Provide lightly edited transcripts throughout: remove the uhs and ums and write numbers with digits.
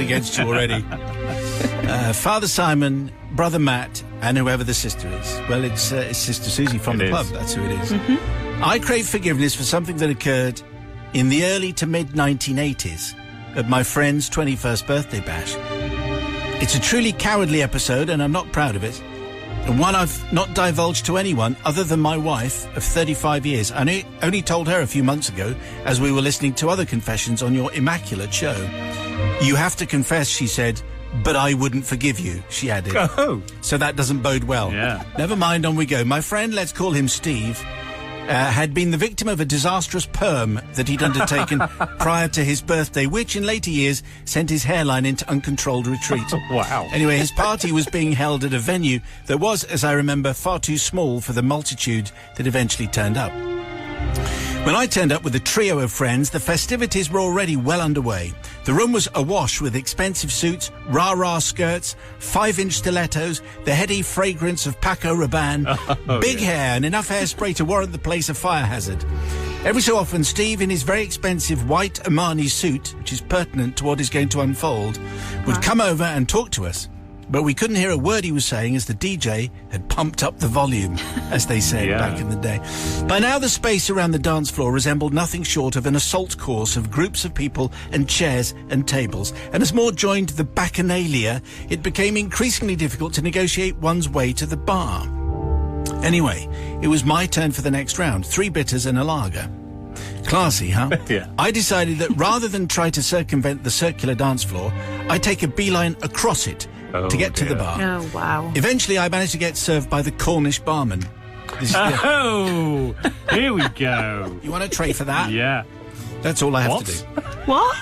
against you already. Father Simon, Brother Matt, and whoever the sister is. Well, it's Sister Susie from the pub. That's who it is. Mm-hmm. I crave forgiveness for something that occurred in the early to mid-1980s at my friend's 21st birthday bash. It's a truly cowardly episode, and I'm not proud of it. And one I've not divulged to anyone other than my wife of 35 years. I only told her a few months ago as we were listening to other confessions on your immaculate show. You have to confess, she said, but I wouldn't forgive you, she added. Oh. So that doesn't bode well. Yeah. Never mind, on we go. My friend, let's call him Steve, had been the victim of a disastrous perm that he'd undertaken prior to his birthday, which in later years sent his hairline into uncontrolled retreat. Wow. Anyway, his party was being held at a venue that was, as I remember, far too small for the multitude that eventually turned up. When I turned up with a trio of friends, the festivities were already well underway. The room was awash with expensive suits, rah-rah skirts, 5-inch stilettos, the heady fragrance of Paco Rabanne, big hair and enough hairspray to warrant the place a fire hazard. Every so often, Steve, in his very expensive white Armani suit, which is pertinent to what is going to unfold, would come over and talk to us. But we couldn't hear a word he was saying as the DJ had pumped up the volume, as they said back in the day. By now, the space around the dance floor resembled nothing short of an assault course of groups of people and chairs and tables. And as more joined the bacchanalia, it became increasingly difficult to negotiate one's way to the bar. Anyway, it was my turn for the next round, 3 bitters and a lager. Classy, huh? Yeah. I decided that rather than try to circumvent the circular dance floor, I'd take a beeline across it to get to the bar. Oh, wow. Eventually, I managed to get served by the Cornish barman. Oh, here we go. You want a tray for that? Yeah. That's all I have to do. What?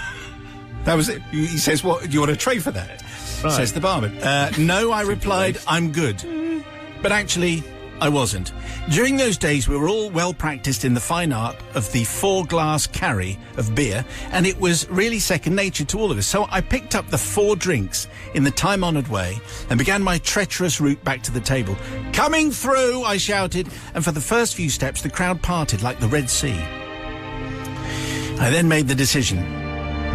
That was it. He says, "What? Do you want a tray for that?" Right. Says the barman. No, I replied, "I'm good." But actually, I wasn't. During those days, we were all well practiced in the fine art of the 4-glass carry of beer, and it was really second nature to all of us. So I picked up the 4 drinks in the time-honoured way and began my treacherous route back to the table. "Coming through!" I shouted, and for the first few steps, the crowd parted like the Red Sea. I then made the decision.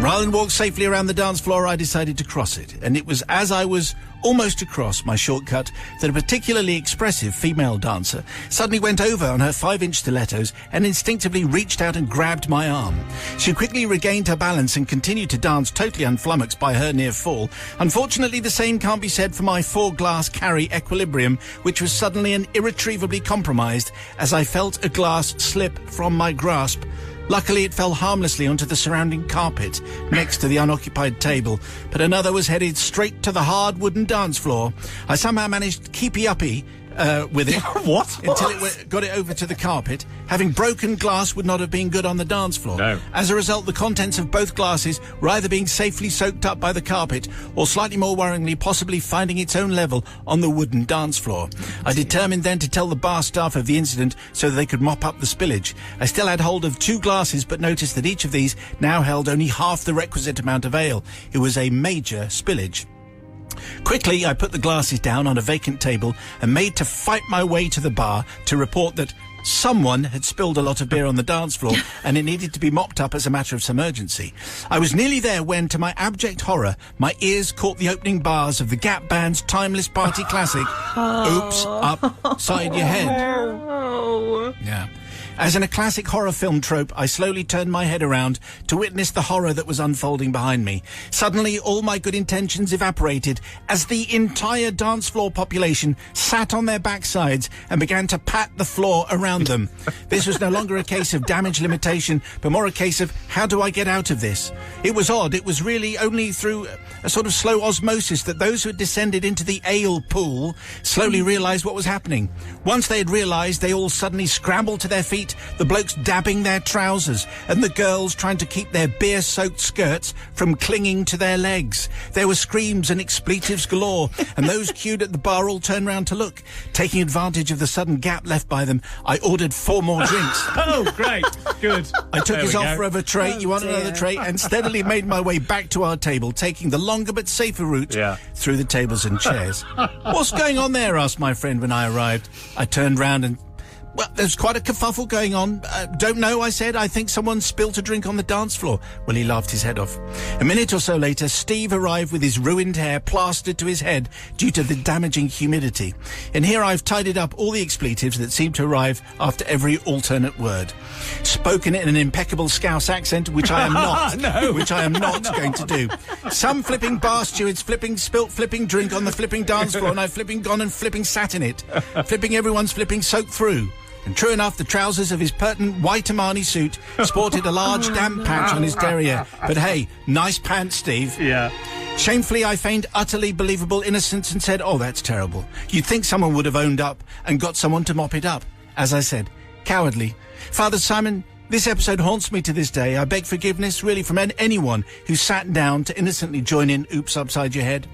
Rather than walk safely around the dance floor, I decided to cross it. And it was as I was almost across my shortcut that a particularly expressive female dancer suddenly went over on her 5-inch stilettos and instinctively reached out and grabbed my arm. She quickly regained her balance and continued to dance, totally unflummoxed by her near fall. Unfortunately, the same can't be said for my 4-glass carry equilibrium, which was suddenly and irretrievably compromised as I felt a glass slip from my grasp. Luckily, it fell harmlessly onto the surrounding carpet next to the unoccupied table, but another was headed straight to the hard wooden dance floor. I somehow managed keepy-uppy with it. What? Until it got it over to the carpet. Having broken glass would not have been good on the dance floor. No. As a result, the contents of both glasses were either being safely soaked up by the carpet or, slightly more worryingly, possibly finding its own level on the wooden dance floor. I determined then to tell the bar staff of the incident so that they could mop up the spillage. I still had hold of 2 glasses, but noticed that each of these now held only half the requisite amount of ale. It was a major spillage. Quickly, I put the glasses down on a vacant table and made to fight my way to the bar to report that someone had spilled a lot of beer on the dance floor and it needed to be mopped up as a matter of some urgency. I was nearly there when, to my abject horror, my ears caught the opening bars of the Gap Band's timeless party classic, Oops, Upside Your Head. Yeah. As in a classic horror film trope, I slowly turned my head around to witness the horror that was unfolding behind me. Suddenly, all my good intentions evaporated as the entire dance floor population sat on their backsides and began to pat the floor around them. This was no longer a case of damage limitation, but more a case of how do I get out of this? It was odd. It was really only through a sort of slow osmosis that those who had descended into the ale pool slowly realised what was happening. Once they had realised, they all suddenly scrambled to their feet, the blokes dabbing their trousers and the girls trying to keep their beer-soaked skirts from clinging to their legs. There were screams and expletives galore, and those queued at the bar all turned round to look. Taking advantage of the sudden gap left by them, I ordered 4 more drinks. Oh, great. Good. I took his offer of a tray, you want another tray, and steadily made my way back to our table, taking the longer but safer route through the tables and chairs. What's going on there? Asked my friend when I arrived. I turned round and Well, there's quite a kerfuffle going on. Don't know, I said. I think someone spilt a drink on the dance floor. Well, he laughed his head off. A minute or so later, Steve arrived with his ruined hair plastered to his head due to the damaging humidity. And here I've tidied up all the expletives that seem to arrive after every alternate word. Spoken in an impeccable Scouse accent, which I am not. No. Which I am not going to do. Some flipping bar stewards spilt flipping drink on the flipping dance floor, and I've flipping gone and flipping sat in it. Flipping everyone's flipping soaked through. And true enough, the trousers of his pertinent white Armani suit sported a large damp patch on his derriere. But hey, nice pants, Steve. Yeah. Shamefully, I feigned utterly believable innocence and said, oh, that's terrible. You'd think someone would have owned up and got someone to mop it up. As I said, cowardly. Father Simon, this episode haunts me to this day. I beg forgiveness, really, from anyone who sat down to innocently join in Oops Upside Your Head.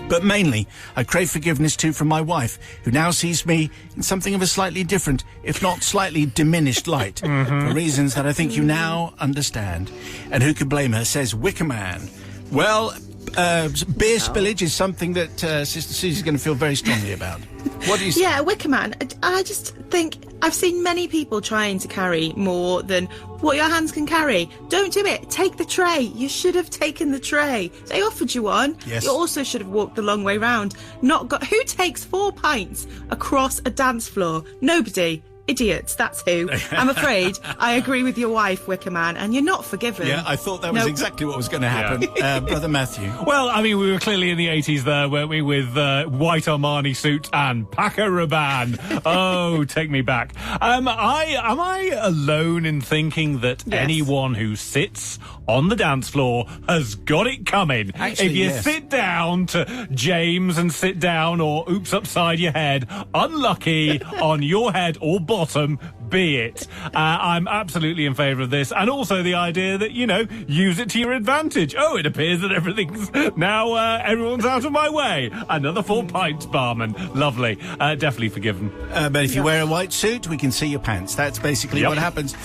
But mainly, I crave forgiveness too from my wife, who now sees me in something of a slightly different, if not slightly diminished light, for reasons that I think you now understand. And who could blame her, says Wicker Man. Well, beer spillage is something that Sister Susie's going to feel very strongly about. What do you say? Yeah, Wicker Man. I just think I've seen many people trying to carry more than what your hands can carry. Don't do it. Take the tray. You should have taken the tray. They offered you one. Yes. You also should have walked the long way round. Who takes 4 pints across a dance floor? Nobody. Idiots, that's who. I'm afraid I agree with your wife, Wicker Man, and you're not forgiven. Yeah, I thought that was exactly what was going to happen. Brother Matthew. Well, I mean, we were clearly in the 80s there, weren't we, with white Armani suit and Paco Rabanne. Oh, take me back. Am I alone in thinking that anyone who sits on the dance floor has got it coming? Actually, if you yes. sit down to James and sit down or Oops Upside Your Head, unlucky on your head or bottom, be it. I'm absolutely in favour of this, and also the idea that, use it to your advantage. Oh, it appears that everything's now, everyone's out of my way. Another 4 pints, barman. Lovely. Definitely forgiven. But if you wear a white suit, we can see your pants. That's basically what happens.